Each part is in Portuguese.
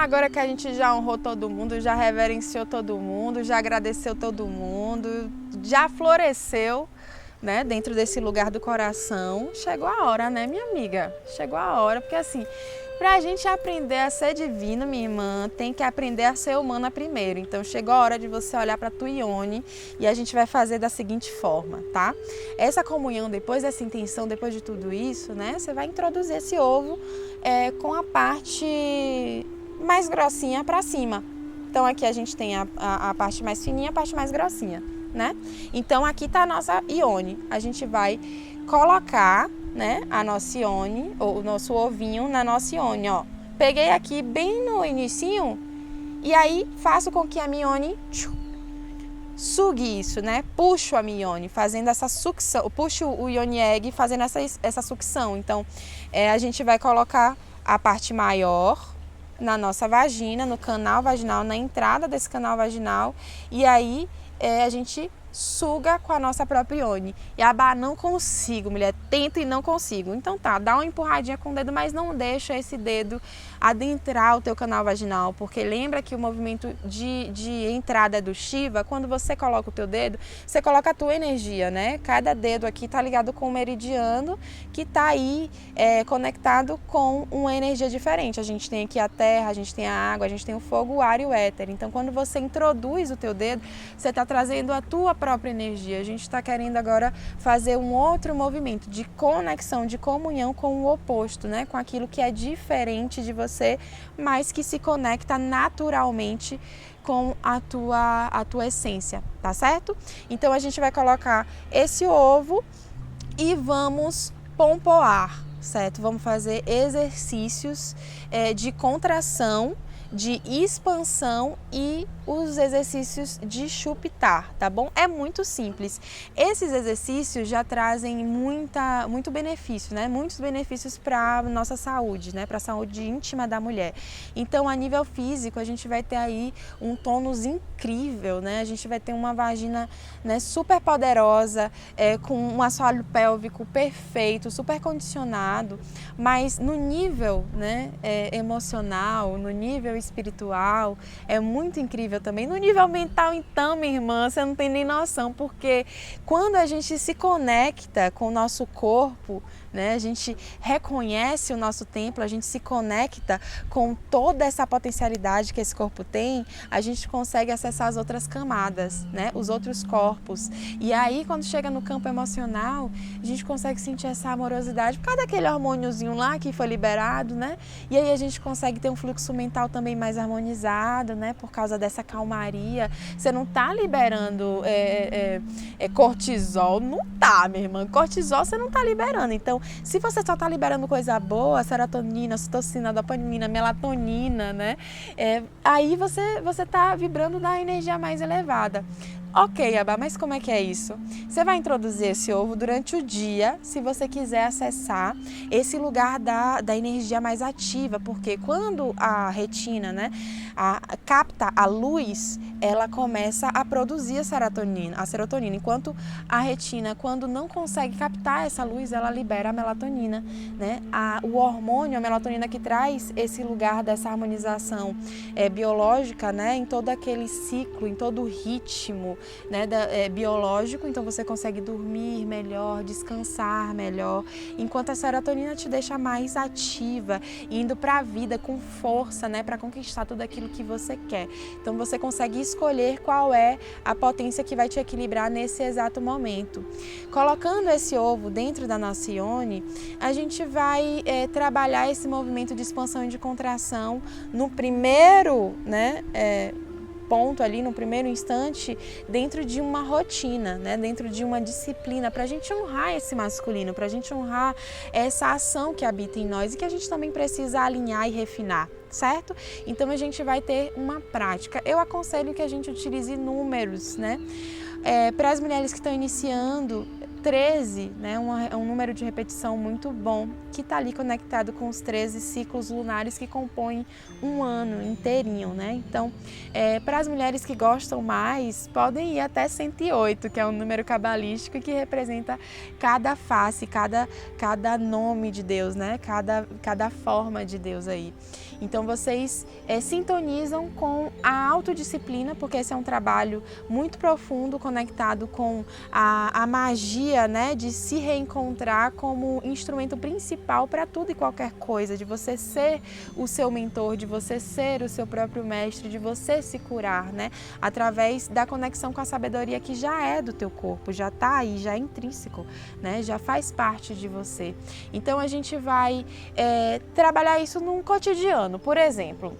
agora que a gente já honrou todo mundo, já reverenciou todo mundo, já agradeceu todo mundo, já floresceu, né, dentro desse lugar do coração, chegou a hora, né, minha amiga? Chegou a hora, porque assim, pra gente aprender a ser divina, minha irmã, tem que aprender a ser humana primeiro. Então chegou a hora de você olhar para tua Ione e a gente vai fazer da seguinte forma, tá? Essa comunhão, depois dessa intenção, depois de tudo isso, né, você vai introduzir esse ovo com a parte mais grossinha para cima. Então aqui a gente tem a parte mais fininha, a parte mais grossinha, né? Então aqui tá a nossa Ione. A gente vai colocar, né, a nossa Ione, ou o nosso ovinho na nossa Ione, ó. Peguei aqui bem no inicinho e aí faço com que a minha Ione sugue isso, né? Puxo a minha Ione, fazendo essa sucção, puxo o Ione Egg fazendo essa sucção. Então a gente vai colocar a parte maior na nossa vagina, no canal vaginal, na entrada desse canal vaginal, e aí a gente suga com a nossa própria Ione. E não consigo, mulher, tento e não consigo. Então tá, dá uma empurradinha com o dedo, mas não deixa esse dedo adentrar o teu canal vaginal, porque lembra que o movimento de entrada é do Shiva. Quando você coloca o teu dedo, você coloca a tua energia, né? Cada dedo aqui tá ligado com um meridiano que tá aí conectado com uma energia diferente. A gente tem aqui a terra, a gente tem a água, a gente tem o fogo, o ar e o éter. Então quando você introduz o teu dedo, você tá trazendo a tua própria energia. A gente está querendo agora fazer um outro movimento de conexão, de comunhão com o oposto, né? Com aquilo que é diferente de você, mas que se conecta naturalmente com a tua essência, tá certo? Então a gente vai colocar esse ovo e vamos pompoar, certo? Vamos fazer exercícios de contração, de expansão e os exercícios de chupitar, tá bom? É muito simples. Esses exercícios já trazem muito benefício, né? Muitos benefícios para nossa saúde, né? Para a saúde íntima da mulher. Então, a nível físico, a gente vai ter aí um tônus incrível, né? A gente vai ter uma vagina, né, super poderosa, com um assoalho pélvico perfeito, super condicionado, mas no nível, né, emocional, no nível espiritual, é muito incrível também. No nível mental, então, minha irmã, você não tem nem noção, porque quando a gente se conecta com o nosso corpo, né, a gente reconhece o nosso templo, a gente se conecta com toda essa potencialidade que esse corpo tem, a gente consegue acessar as outras camadas, né, os outros corpos. E aí, quando chega no campo emocional, a gente consegue sentir essa amorosidade por causa daquele hormôniozinho lá que foi liberado, né? E aí a gente consegue ter um fluxo mental também mais harmonizado, né? Por causa dessa calmaria. Você não tá liberando cortisol, não tá, minha irmã. Cortisol você não tá liberando. Então, se você só tá liberando coisa boa, serotonina, ocitocina, dopamina, melatonina, né? Aí você tá vibrando na energia mais elevada. Ok, Abá, mas como é que é isso? Você vai introduzir esse ovo durante o dia, se você quiser acessar esse lugar da energia mais ativa, porque quando a retina, né, capta a luz, ela começa a produzir a serotonina, enquanto a retina, quando não consegue captar essa luz, ela libera a melatonina, né? O hormônio, a melatonina, que traz esse lugar dessa harmonização biológica, né, em todo aquele ciclo, em todo o ritmo, né, biológico. Então você consegue dormir melhor, descansar melhor, enquanto a serotonina te deixa mais ativa, indo para a vida com força, né, para conquistar tudo aquilo que você quer. Então você consegue escolher qual é a potência que vai te equilibrar nesse exato momento. Colocando esse ovo dentro da nossa Ione, a gente vai trabalhar esse movimento de expansão e de contração no primeiro, né, ponto ali, no primeiro instante, dentro de uma rotina, né? Dentro de uma disciplina, para a gente honrar esse masculino, para a gente honrar essa ação que habita em nós e que a gente também precisa alinhar e refinar, certo? Então a gente vai ter uma prática. Eu aconselho que a gente utilize números, né? Para as mulheres que estão iniciando, 13, né, é um número de repetição muito bom, que está ali conectado com os 13 ciclos lunares que compõem um ano inteirinho, né? Então, para as mulheres que gostam mais, podem ir até 108, que é um número cabalístico que representa cada face, cada nome de Deus, né? Cada forma de Deus aí. Então, vocês sintonizam com a autodisciplina, porque esse é um trabalho muito profundo, conectado com a magia, né, de se reencontrar como instrumento principal para tudo e qualquer coisa, de você ser o seu mentor, de você ser o seu próprio mestre, de você se curar, né, através da conexão com a sabedoria que já é do teu corpo, já está aí, já é intrínseco, né, já faz parte de você. Então a gente vai trabalhar isso num cotidiano, por exemplo.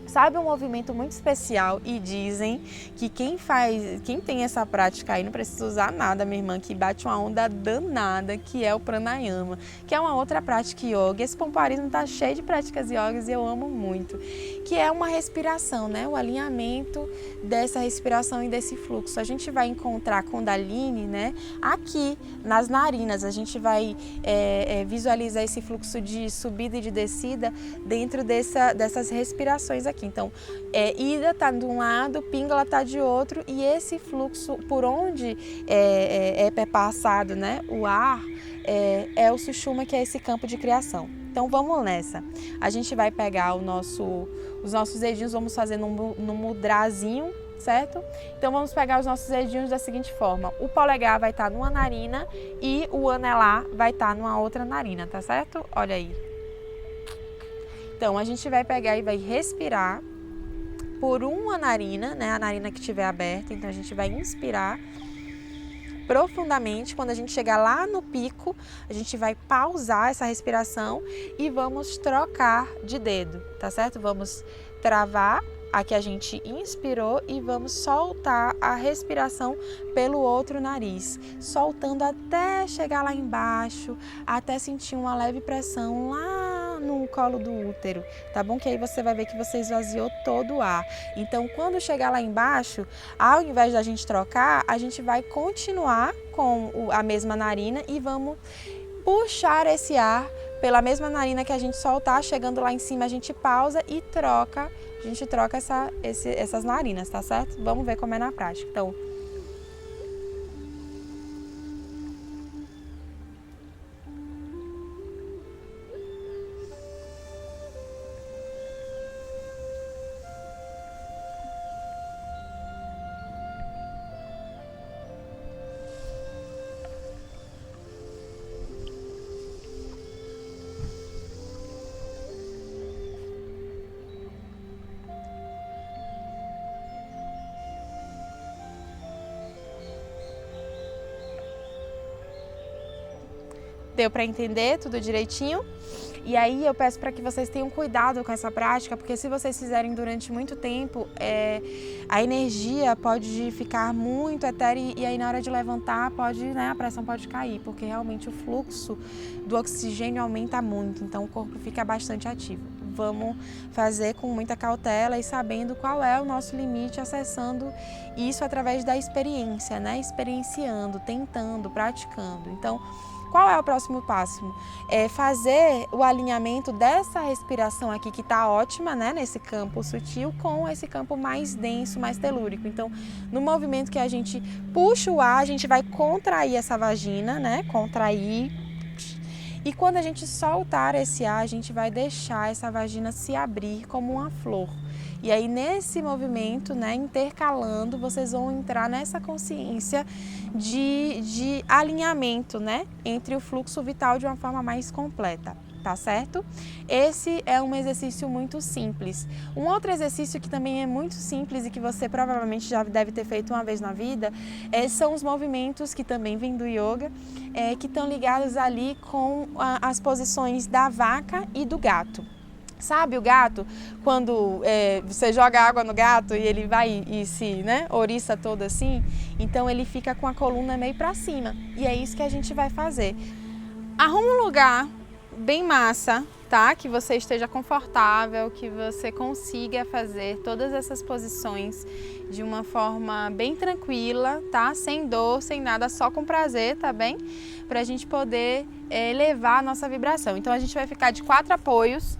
Sabe um movimento muito especial e dizem que quem tem essa prática aí não precisa usar nada, minha irmã, que bate uma onda danada, que é o pranayama, que é uma outra prática yoga. Esse pompoarismo tá cheio de práticas yogas e eu amo muito, que é uma respiração, né? O alinhamento dessa respiração e desse fluxo. A gente vai encontrar Kundalini, né? Aqui nas narinas, a gente vai visualizar esse fluxo de subida e de descida dentro dessas respirações aqui. Então, Ida está de um lado, Pingala está de outro, e esse fluxo por onde é perpassado, né, o ar, é o Sushumna, que é esse campo de criação. Então vamos nessa. A gente vai pegar os nossos dedinhos, vamos fazer num mudrazinho, certo? Então vamos pegar os nossos dedinhos da seguinte forma: o polegar vai estar numa narina e o anelar vai estar numa outra narina, tá certo? Olha aí. Então, a gente vai pegar e vai respirar por uma narina, né? A narina que estiver aberta. Então, a gente vai inspirar profundamente. Quando a gente chegar lá no pico, a gente vai pausar essa respiração e vamos trocar de dedo, tá certo? Vamos travar. Aqui a gente inspirou e vamos soltar a respiração pelo outro nariz, soltando até chegar lá embaixo, até sentir uma leve pressão lá no colo do útero, tá bom? Que aí você vai ver que você esvaziou todo o ar. Então, quando chegar lá embaixo, ao invés da gente trocar, a gente vai continuar com a mesma narina e vamos puxar esse ar pela mesma narina que a gente soltar. Chegando lá em cima, a gente pausa e troca. A gente troca essas narinas, tá certo? Vamos ver como é na prática. Então, deu para entender tudo direitinho? E aí eu peço para que vocês tenham cuidado com essa prática, porque se vocês fizerem durante muito tempo, a energia pode ficar muito etérea e aí na hora de levantar a pressão pode cair, porque realmente o fluxo do oxigênio aumenta muito, então o corpo fica bastante ativo. Vamos fazer com muita cautela e sabendo qual é o nosso limite, acessando isso através da experiência, né? Experienciando, tentando, praticando. Então, qual é o próximo passo? É fazer o alinhamento dessa respiração aqui, que está ótima, né, nesse campo sutil, com esse campo mais denso, mais telúrico. Então, no movimento que a gente puxa o ar, a gente vai contrair essa vagina, né, contrair. E quando a gente soltar esse ar, a gente vai deixar essa vagina se abrir como uma flor. E aí, nesse movimento, né, intercalando, vocês vão entrar nessa consciência de alinhamento, né, entre o fluxo vital de uma forma mais completa, tá certo? Esse é um exercício muito simples. Um outro exercício que também é muito simples e que você provavelmente já deve ter feito uma vez na vida, são os movimentos que também vêm do yoga, que estão ligados ali com as posições da vaca e do gato. Sabe o gato, quando você joga água no gato e ele vai e se ouriça todo assim? Então ele fica com a coluna meio para cima. E é isso que a gente vai fazer. Arruma um lugar bem massa, tá? Que você esteja confortável, que você consiga fazer todas essas posições de uma forma bem tranquila, tá? Sem dor, sem nada, só com prazer, tá bem? Pra gente poder elevar a nossa vibração. Então a gente vai ficar de 4 apoios.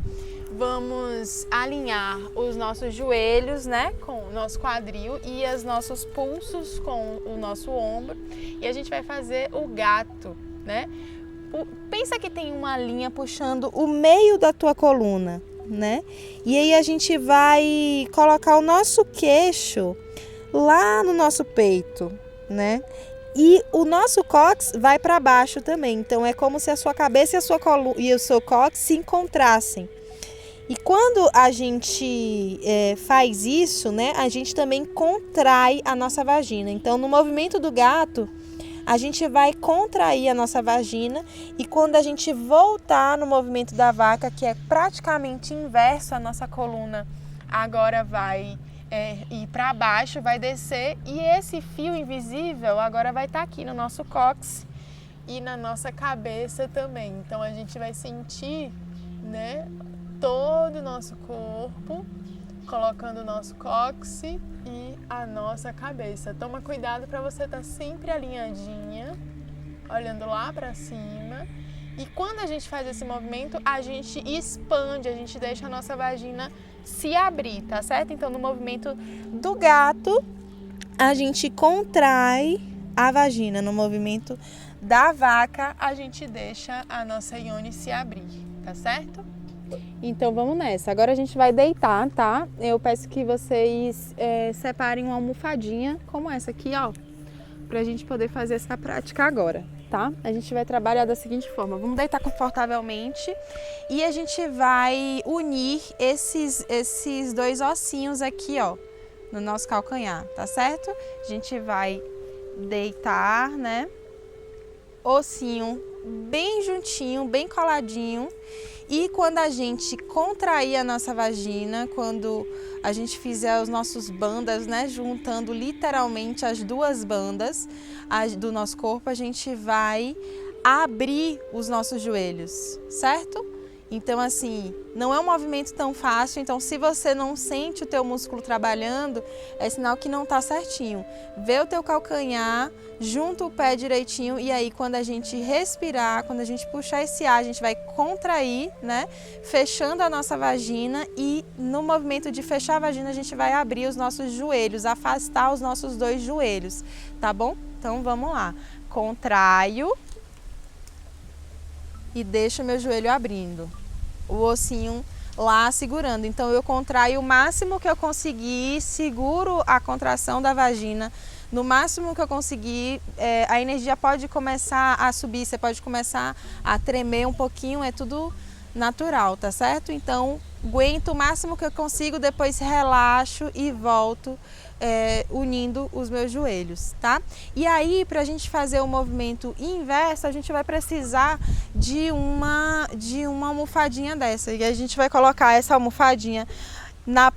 Vamos alinhar os nossos joelhos, né, com o nosso quadril e os nossos pulsos com o nosso ombro. E a gente vai fazer o gato, né? Pensa que tem uma linha puxando o meio da tua coluna, né? E aí a gente vai colocar o nosso queixo lá no nosso peito, né? E o nosso cóccix vai para baixo também. Então é como se a sua cabeça e a sua coluna e o seu cóccix se encontrassem. E quando a gente faz isso, né, a gente também contrai a nossa vagina. Então, no movimento do gato, a gente vai contrair a nossa vagina e quando a gente voltar no movimento da vaca, que é praticamente inverso à nossa coluna, agora vai ir para baixo, vai descer e esse fio invisível agora vai estar aqui no nosso cóccix e na nossa cabeça também. Então, a gente vai sentir, né, todo o nosso corpo, colocando o nosso cóccix e a nossa cabeça. Toma cuidado para você estar sempre alinhadinha, olhando lá para cima. E quando a gente faz esse movimento, a gente expande, a gente deixa a nossa vagina se abrir, tá certo? Então, no movimento do gato, a gente contrai a vagina. No movimento da vaca, a gente deixa a nossa ione se abrir, tá certo? Então vamos nessa. Agora a gente vai deitar, tá? Eu peço que vocês separem uma almofadinha como essa aqui, ó, pra gente poder fazer essa prática agora, tá? A gente vai trabalhar da seguinte forma: vamos deitar confortavelmente e a gente vai unir esses 2 ossinhos aqui, ó, no nosso calcanhar, tá certo? A gente vai deitar, né? Ossinho bem juntinho, bem coladinho. E quando a gente contrair a nossa vagina, quando a gente fizer os nossos bandas, né, juntando literalmente as 2 bandas do nosso corpo, a gente vai abrir os nossos joelhos, certo? Então, assim, não é um movimento tão fácil. Então, se você não sente o teu músculo trabalhando, é sinal que não está certinho. Vê o teu calcanhar, junta o pé direitinho e aí quando a gente respirar, quando a gente puxar esse ar, a gente vai contrair, né? Fechando a nossa vagina e no movimento de fechar a vagina, a gente vai abrir os nossos joelhos, afastar os nossos 2 joelhos, tá bom? Então, vamos lá. Contraio e deixo o meu joelho abrindo. O ossinho lá segurando. Então eu contraio o máximo que eu conseguir, seguro a contração da vagina. No máximo que eu conseguir, a energia pode começar a subir, você pode começar a tremer um pouquinho, é tudo natural, tá certo? Então aguento o máximo que eu consigo, depois relaxo e volto unindo os meus joelhos, tá? E aí, pra gente fazer o movimento inverso, a gente vai precisar de uma almofadinha dessa. E a gente vai colocar essa almofadinha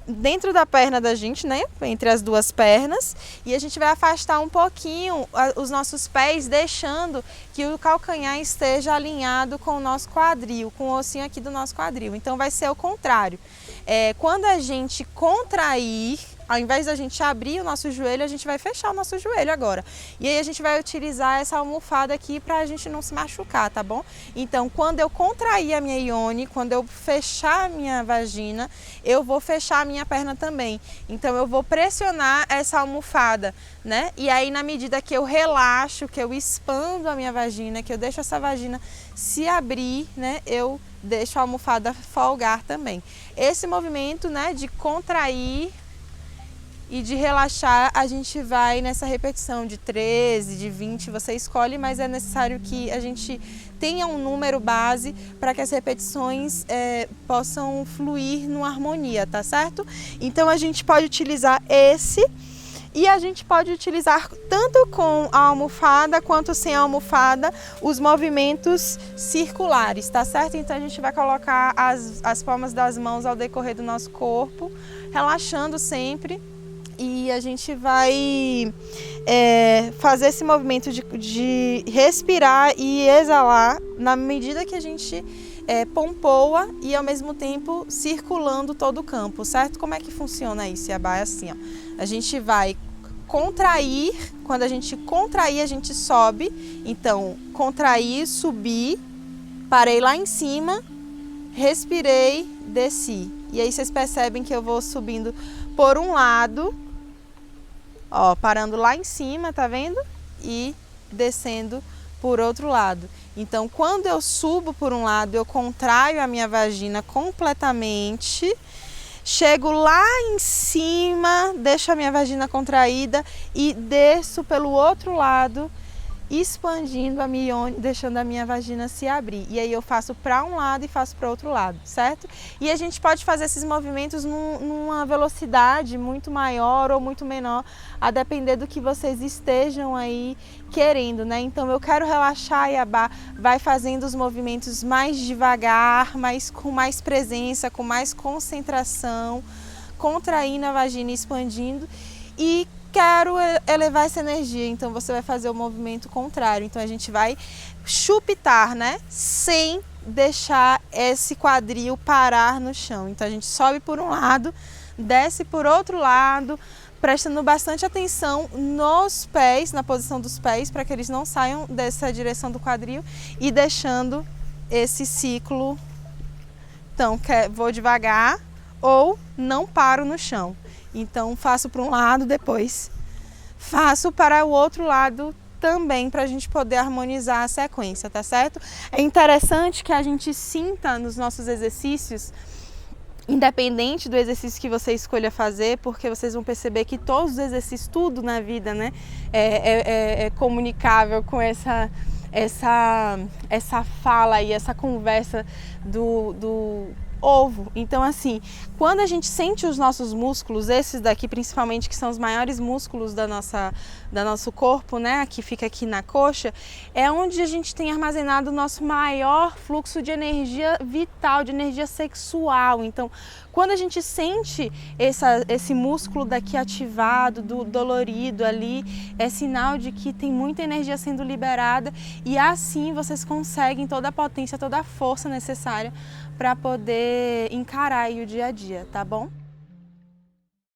dentro da perna da gente, né? Entre as 2 pernas. E a gente vai afastar um pouquinho os nossos pés, deixando que o calcanhar esteja alinhado com o nosso quadril, com o ossinho aqui do nosso quadril. Então vai ser o contrário. Quando a gente contrair, ao invés da gente abrir o nosso joelho, a gente vai fechar o nosso joelho agora. E aí a gente vai utilizar essa almofada aqui para a gente não se machucar, tá bom? Então, quando eu contrair a minha ione, quando eu fechar a minha vagina, eu vou fechar a minha perna também. Então, eu vou pressionar essa almofada, né? E aí, na medida que eu relaxo, que eu expando a minha vagina, que eu deixo essa vagina se abrir, né? Eu deixo a almofada folgar também. Esse movimento, né, de contrair e de relaxar, a gente vai nessa repetição de 13, de 20, você escolhe, mas é necessário que a gente tenha um número base para que as repetições possam fluir numa harmonia, tá certo? Então a gente pode utilizar esse e a gente pode utilizar tanto com a almofada quanto sem a almofada os movimentos circulares, tá certo? Então a gente vai colocar as palmas das mãos ao decorrer do nosso corpo, relaxando sempre. E a gente vai fazer esse movimento de respirar e exalar na medida que a gente pompoa e ao mesmo tempo circulando todo o campo, certo? Como é que funciona isso, Iabá? É assim, ó. A gente vai contrair, quando a gente contrair, a gente sobe. Então, contrair, subir, parei lá em cima, respirei, desci. E aí vocês percebem que eu vou subindo por um lado, ó, parando lá em cima, tá vendo? E descendo por outro lado. Então, quando eu subo por um lado, eu contraio a minha vagina completamente, chego lá em cima, deixo a minha vagina contraída e desço pelo outro lado, expandindo a miome, deixando a minha vagina se abrir. E aí eu faço para um lado e faço para o outro lado, certo? E a gente pode fazer esses movimentos numa velocidade muito maior ou muito menor, a depender do que vocês estejam aí querendo, né? Então eu quero relaxar, Iabá, vai fazendo os movimentos mais devagar, mas com mais presença, com mais concentração, contraindo a vagina e expandindo. E quero elevar essa energia, então você vai fazer o movimento contrário. Então a gente vai chupitar, né? Sem deixar esse quadril parar no chão. Então a gente sobe por um lado, desce por outro lado, prestando bastante atenção nos pés, na posição dos pés, para que eles não saiam dessa direção do quadril e deixando esse ciclo. Então vou devagar ou não paro no chão. Então faço para um lado, depois faço para o outro lado também, para a gente poder harmonizar a sequência, tá certo? É interessante que a gente sinta nos nossos exercícios, independente do exercício que você escolha fazer, porque vocês vão perceber que todos os exercícios, tudo na vida, né, é comunicável com essa fala e essa conversa do ovo. Então assim, quando a gente sente os nossos músculos, esses daqui principalmente, que são os maiores músculos do nosso corpo, né, que fica aqui na coxa, é onde a gente tem armazenado o nosso maior fluxo de energia vital, de energia sexual. Então, quando a gente sente esse músculo daqui ativado, dolorido ali, é sinal de que tem muita energia sendo liberada e assim vocês conseguem toda a potência, toda a força necessária para poder encarar aí o dia a dia, tá bom?